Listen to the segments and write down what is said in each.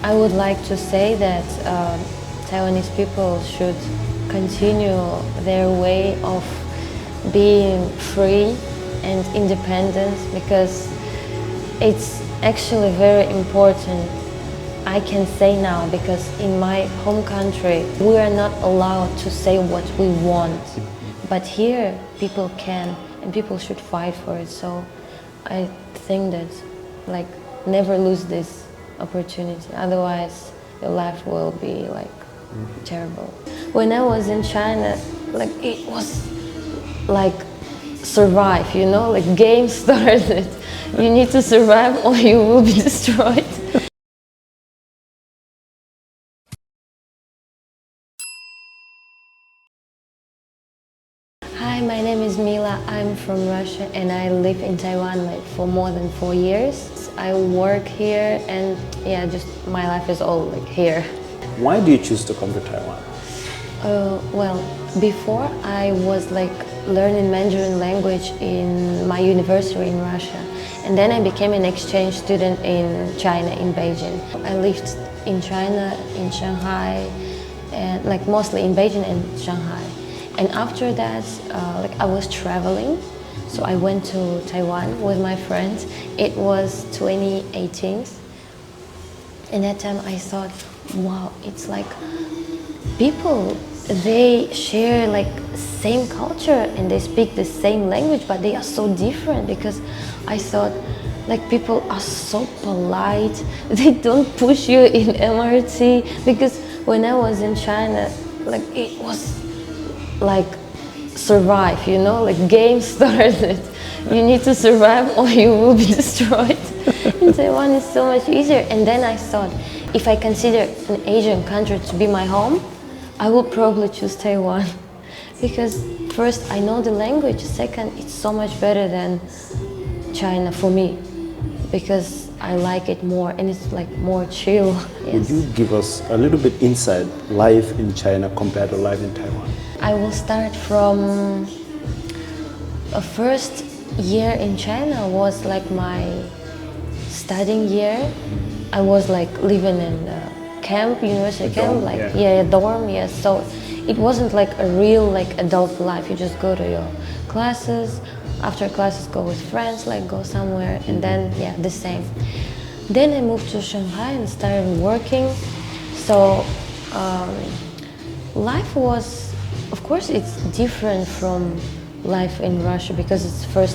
I would like to say that Taiwanese people should continue their way of being free and independent, because it's actually very important. I can say now, because in my home country we are not allowed to say what we want, but here people can, and people should fight for it. So I think that, like, never lose this opportunity, otherwise your life will be like terrible. When I was in China, like, it was like survive, you know, like game started. You need to survive or you will be destroyed. Hi, my name is Mila. I'm from Russia and I live in Taiwan like for more than 4 years. I work here and yeah, just my life is all like here. Why do you choose to come to Taiwan? Well, before I was like learning Mandarin language in my university in Russia, and then I became an exchange student in China, in Beijing. I lived in China, in Shanghai, and like mostly in Beijing and Shanghai. And after that, like I was traveling, so I went to Taiwan with my friends. It was 2018, and that time I thought, wow, it's like people, they share like same culture and they speak the same language, but they are so different, because I thought like people are so polite, they don't push you in MRT, because when I was in China, like it was like survive, you know, like game started. You need to survive or you will be destroyed. In Taiwan is so much easier. And then I thought, if I consider an Asian country to be my home, I will probably choose Taiwan. Because first, I know the language. Second, it's so much better than China for me, because I like it more and it's like more chill. Would Yes. you give us a little bit insight life in China compared to life in Taiwan? I will start from a first year in China was like my studying year. I was like living in a camp, university camp, like yeah, dorm, yes. So it wasn't like a real like adult life. You just go to your classes, after classes go with friends, like go somewhere, and then yeah, the same. Then I moved to Shanghai and started working. So life was, of course, it's different from life in Russia, because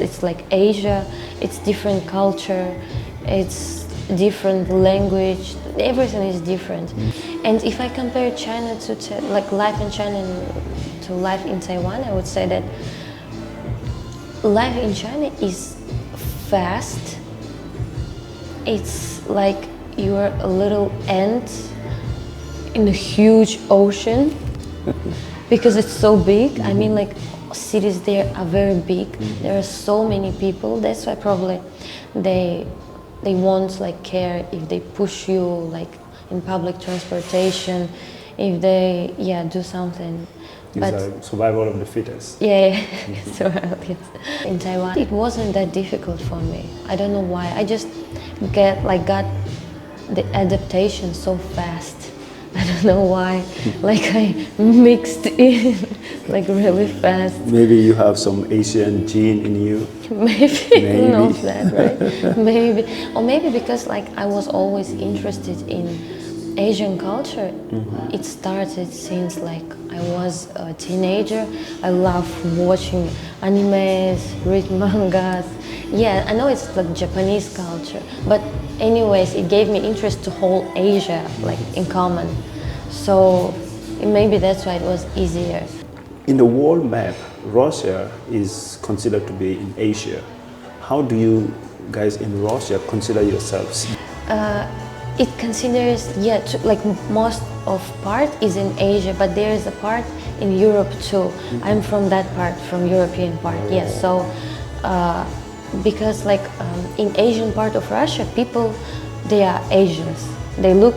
it's like Asia, it's different culture, it's different language, everything is different. And if I compare China to like life in China to life in Taiwan, I would say that life in China is fast. It's like you're a little ant in a huge ocean, because it's so big. I mean, like cities there are very big. There are so many people. That's why probably they won't like care if they push you like in public transportation, if they do something. But survival of the fittest. Yeah, survival. Yes. In Taiwan, it wasn't that difficult for me. I don't know why. I just got the adaptation so fast. I don't know why. Like I mixed in like really fast. Maybe you have some Asian gene in you. Maybe. Who knows that, right? Maybe. Or maybe because like I was always interested in Asian culture. It started since like I was a teenager. I love watching animes, read mangas. Yeah, I know it's like Japanese culture, but anyways, it gave me interest to whole Asia, like in common. So maybe that's why it was easier. In the world map, Russia is considered to be in Asia. How do you guys in Russia consider yourselves? It considers, like most of part is in Asia, but there is a part in Europe too. I'm from that part, from European part, yes. So, because like in Asian part of Russia, people, they are Asians. They look,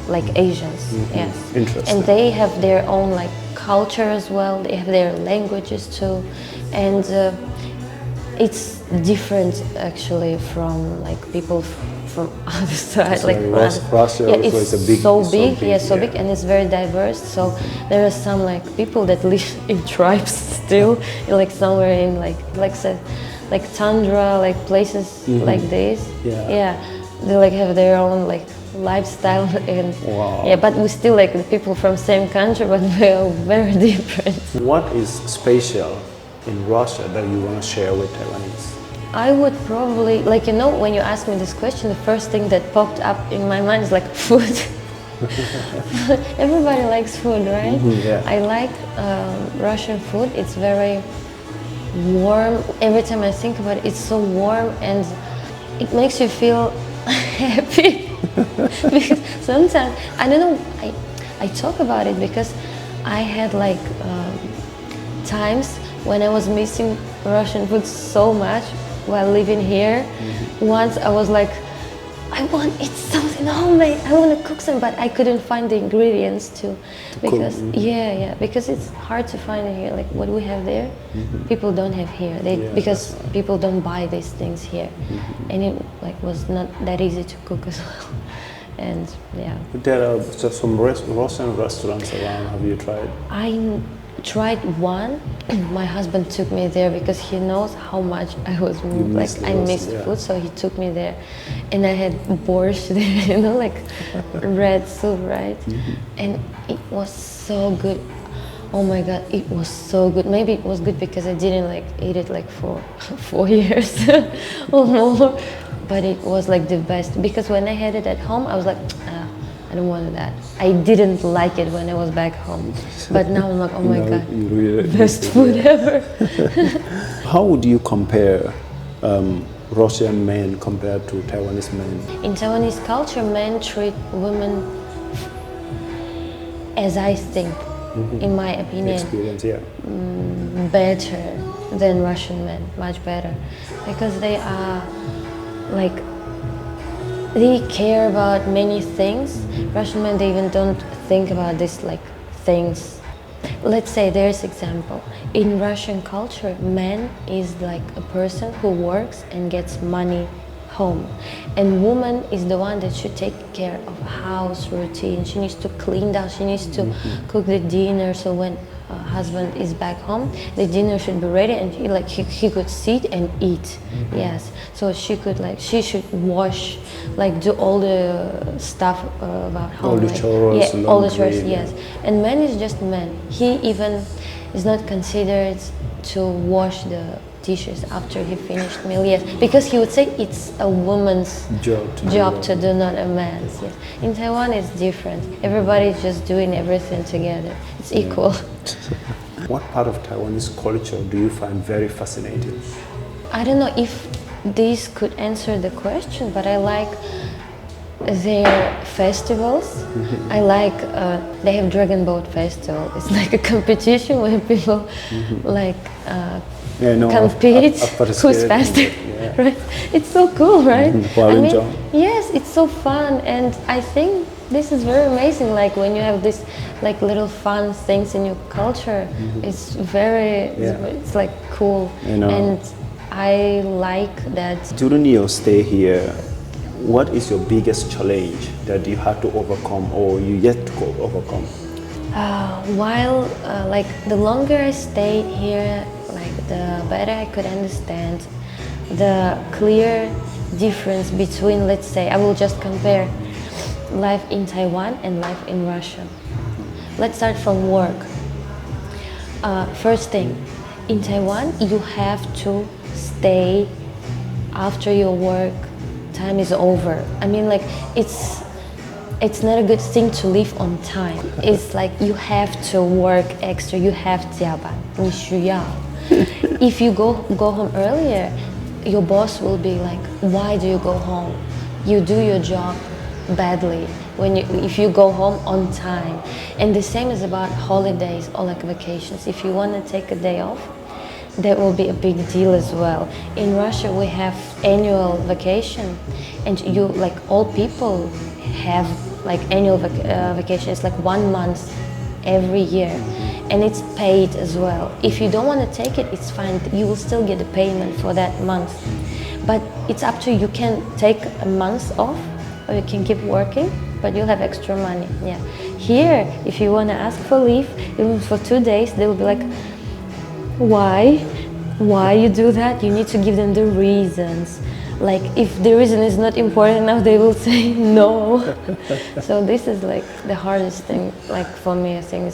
like Asians, yes. Interesting. And they have their own like culture as well. They have their languages too, and it's different actually from like people from other side. So Russia yeah, is it's so big, and it's very diverse. So there are some like people that live in tribes still, like somewhere in like tundra, like places like this. Yeah, they like have their own like lifestyle, and yeah, but we still like the people from same country, but we are very different. What is special in Russia that you want to share with Taiwanese? I would probably, like, you know, when you ask me this question, the first thing that popped up in my mind is like food. Everybody likes food, right? Yeah. I like Russian food. It's very warm. Every time I think about it, it's so warm and it makes you feel happy. Because sometimes, I don't know, I talk about it because I had like times when I was missing Russian food so much while living here. Once I was like, I want to eat something homemade, I want to cook some, but I couldn't find the ingredients to because because it's hard to find it here. Like what we have there, people don't have here. Because people don't buy these things here, and it like was not that easy to cook as well. And yeah, there are just some Russian restaurants around. Have you tried? I tried one. My husband took me there because he knows how much I was I missed food, so he took me there, and I had borscht there, you know, like red soup, right? And it was so good. Oh my god, it was so good. Maybe it was good because I didn't like eat it like for 4 years or more, but it was like the best because when I had it at home, I was like, I don't want that. I didn't like it when I was back home, but now I'm like, oh my god, really best food ever. How would you compare Russian men compared to Taiwanese men? In Taiwanese culture, men treat women, as I think, in my opinion, better than Russian men, much better, because they are like, they care about many things. Russian men, they even don't think about this like things. Let's say there's example. In Russian culture, man is like a person who works and gets money home. And woman is the one that should take care of house routine. She needs to clean down, she needs to cook the dinner, so when husband is back home, the dinner should be ready and he could sit and eat. Yes, so she should wash, like do all the stuff about home. All the chores, all the chores, yes. And man is just man. He even is not considered to wash the dishes after he finished meal, yes, because he would say it's a woman's job to do, not a man's. Yes. In Taiwan it's different. Everybody's just doing everything together. It's equal. What part of Taiwanese culture do you find very fascinating? I don't know if this could answer the question, but I like their festivals. I like they have Dragon Boat Festival. It's like a competition where people like compete who's faster. Right? It's so cool, right? I mean, yes, it's so fun, and I think this is very amazing. Like when you have this like little fun things in your culture, it's very it's like cool, and I like that. During your stay here, what is your biggest challenge that you had to overcome or you yet to overcome? Like the longer I stayed here, like the better I could understand the clear difference between, let's say, I will just compare life in Taiwan and life in Russia. Let's start from work. First thing, in Taiwan, you have to stay after your work time is over. I mean, like, it's not a good thing to leave on time. It's like you have to work extra, you have 加班, 你需要. If you go home earlier, your boss will be like, why do you go home? You do your job badly if you go home on time. And the same is about holidays or like vacations. If you want to take a day off, that will be a big deal as well. In Russia, we have annual vacation, and you, like, all people have like annual vacation. It's like 1 month every year, and it's paid as well. If you don't want to take it, it's fine. You will still get the payment for that month. but it's up to you. You can take a month off, or you can keep working, but you'll have extra money. Yeah. Here, if you want to ask for leave, even for 2 days, they will be like, why you do that? You need to give them the reasons. Like, if the reason is not important enough, they will say no. So this is like the hardest thing, like for me. I think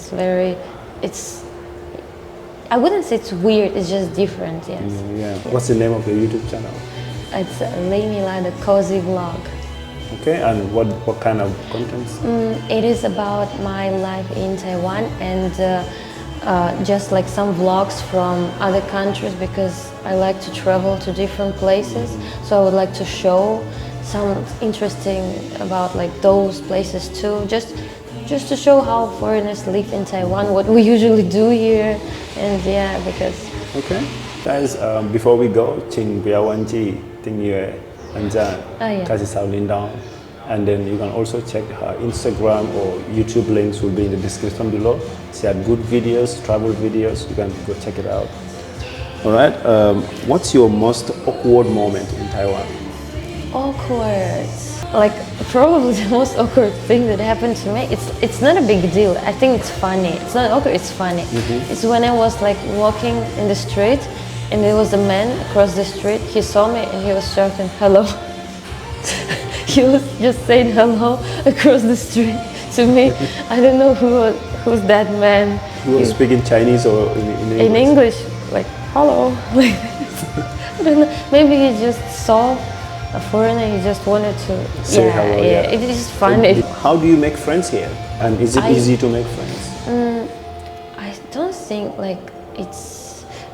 I wouldn't say it's weird, it's just different, yes. Yeah. What's the name of your YouTube channel? It's Leimila, the cozy vlog. Okay, and what kind of contents? It is about my life in Taiwan, and just like some vlogs from other countries, because I like to travel to different places. So I would like to show some interesting about like those places too, just to show how foreigners live in Taiwan, what we usually do here, and yeah, because. Okay, guys, before we go, Ching Biawanji, Ting Yue, Anjan, Kasi Saolin Dong. And then you can also check her Instagram or YouTube, links will be in the description below. She had good videos, travel videos, you can go check it out. Alright, what's your most awkward moment in Taiwan? Awkward. Like, probably the most awkward thing that happened to me, it's not a big deal. I think it's funny. It's not awkward, it's funny. It's when I was like walking in the street, and there was a man across the street. He saw me and he was shouting, "Hello." He was just saying hello across the street to me. I don't know who's that man. He was speaking Chinese or in English? In English, like, hello. Like, I don't know. Maybe he just saw a foreigner, he just wanted to say hello. Yeah, it is funny. How do you make friends here? And is it easy to make friends? I don't think like it's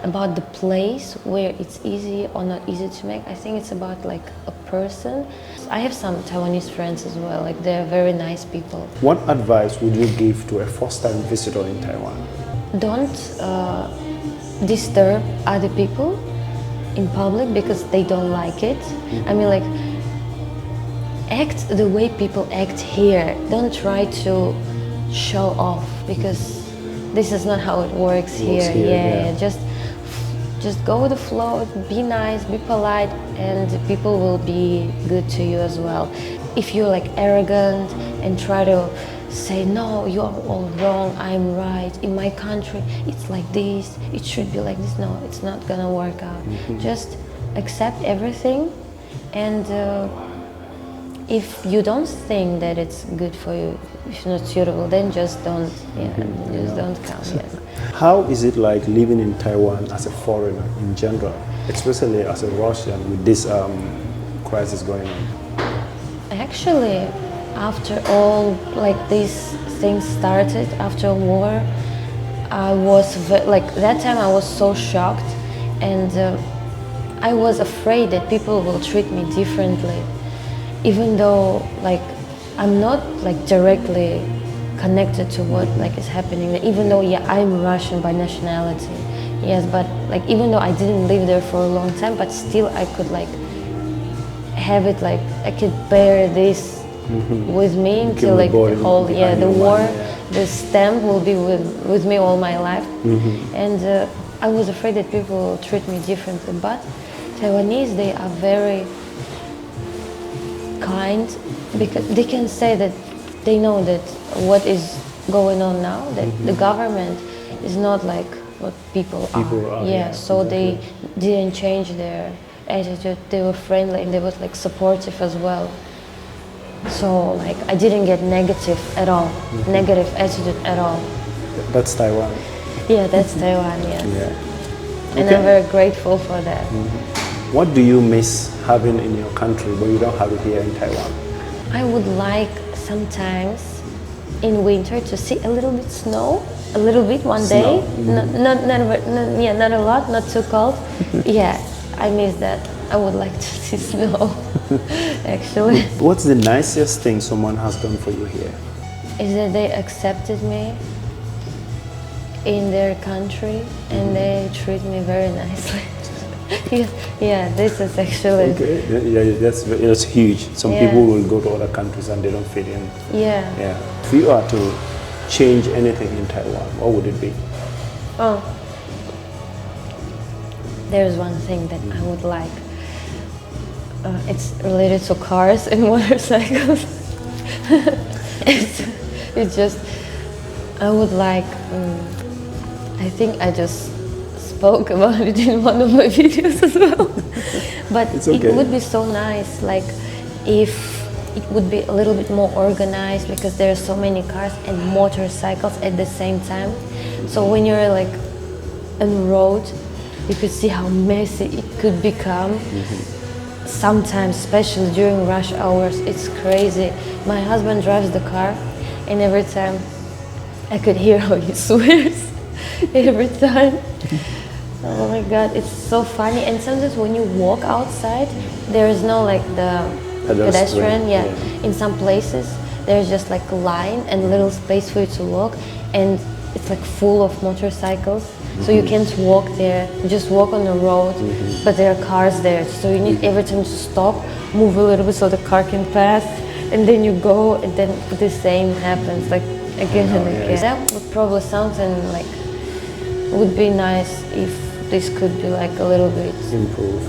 about the place where it's easy or not easy to make. I think it's about like a person. I have some Taiwanese friends as well, like they're very nice people. What advice would you give to a first-time visitor in Taiwan? Don't disturb other people in public because they don't like it. I mean, like, act the way people act here. Don't try to show off, because this is not how it works here. Yeah. Just go with the flow, be nice, be polite, and people will be good to you as well. If you're like arrogant and try to say, no, you're all wrong, I'm right, in my country it's like this, it should be like this, no, it's not gonna work out. Just accept everything, and if you don't think that it's good for you, if it's not suitable, then just don't, don't come. Yes. How is it like living in Taiwan as a foreigner in general, especially as a Russian with this crisis going on? Actually, after all like these things started, after war, I was like, that time I was so shocked, and I was afraid that people will treat me differently, even though like I'm not like directly connected to what like is happening. Even though I'm Russian by nationality, yes, but like even though I didn't live there for a long time, but still I could like have it, like I could bear this with me until like the whole the war, the stamp will be with me all my life. And I was afraid that people will treat me differently, but Taiwanese, they are very kind, because they can say that they know that what is going on now, that the government is not like what people are. So they didn't change their attitude. They were friendly and they were like supportive as well. So like I didn't get negative at all, negative attitude at all. That's Taiwan. Yeah, that's Taiwan, yes. And I'm very grateful for that. What do you miss having in your country but you don't have it here in Taiwan? I would like sometimes in winter to see a little bit snow, a little bit one day. Not a lot, not too cold. I miss that. I would like to see snow, actually. What's the nicest thing someone has done for you here? Is that they accepted me in their country and they treat me very nicely. This is actually... Okay, that's huge. Some people will go to other countries and they don't fit in. If you are to change anything in Taiwan, what would it be? There's one thing that I would like. It's related to cars and motorcycles. it's just, I would like, I think I just spoke about it in one of my videos as well. But it's okay. It would be so nice, like if it would be a little bit more organized, because there are so many cars and motorcycles at the same time. So when you're like on the road, you could see how messy it could become. Sometimes, especially during rush hours, it's crazy. My husband drives the car, and every time I could hear how he swears. Every time. Oh my God, it's so funny. And sometimes when you walk outside, there is no like the pedestrian. Yeah. In some places, there's just like a line and a little space for you to walk, and it's like full of motorcycles. So you can't walk there, you just walk on the road, but there are cars there. So you need every time to stop, move a little bit so the car can pass, and then you go, and then the same happens, like again and again. Yes. That would probably something like, would be nice if this could be like a little bit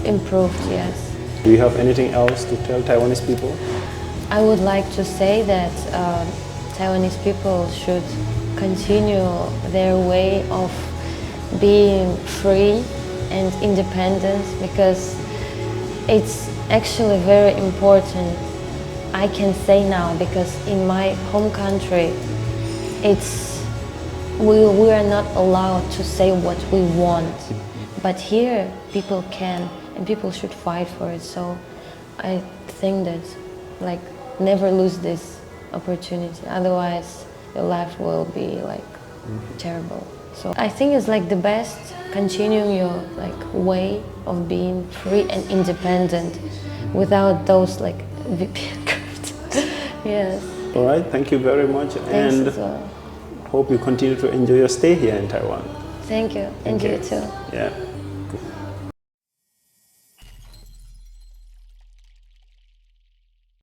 improved, yes. Do you have anything else to tell Taiwanese people? I would like to say that Taiwanese people should continue their way of being free and independent, because it's actually very important. I can say now, because in my home country, we are not allowed to say what we want, but here people can, and people should fight for it. So I think that like never lose this opportunity, otherwise your life will be like terrible. So I think it's like the best, continuing your like way of being free and independent without those like VPN cards. Yes. All right, thank you very much. Thanks and as well. Hope you continue to enjoy your stay here in Taiwan. Thank you. And you too. Yeah.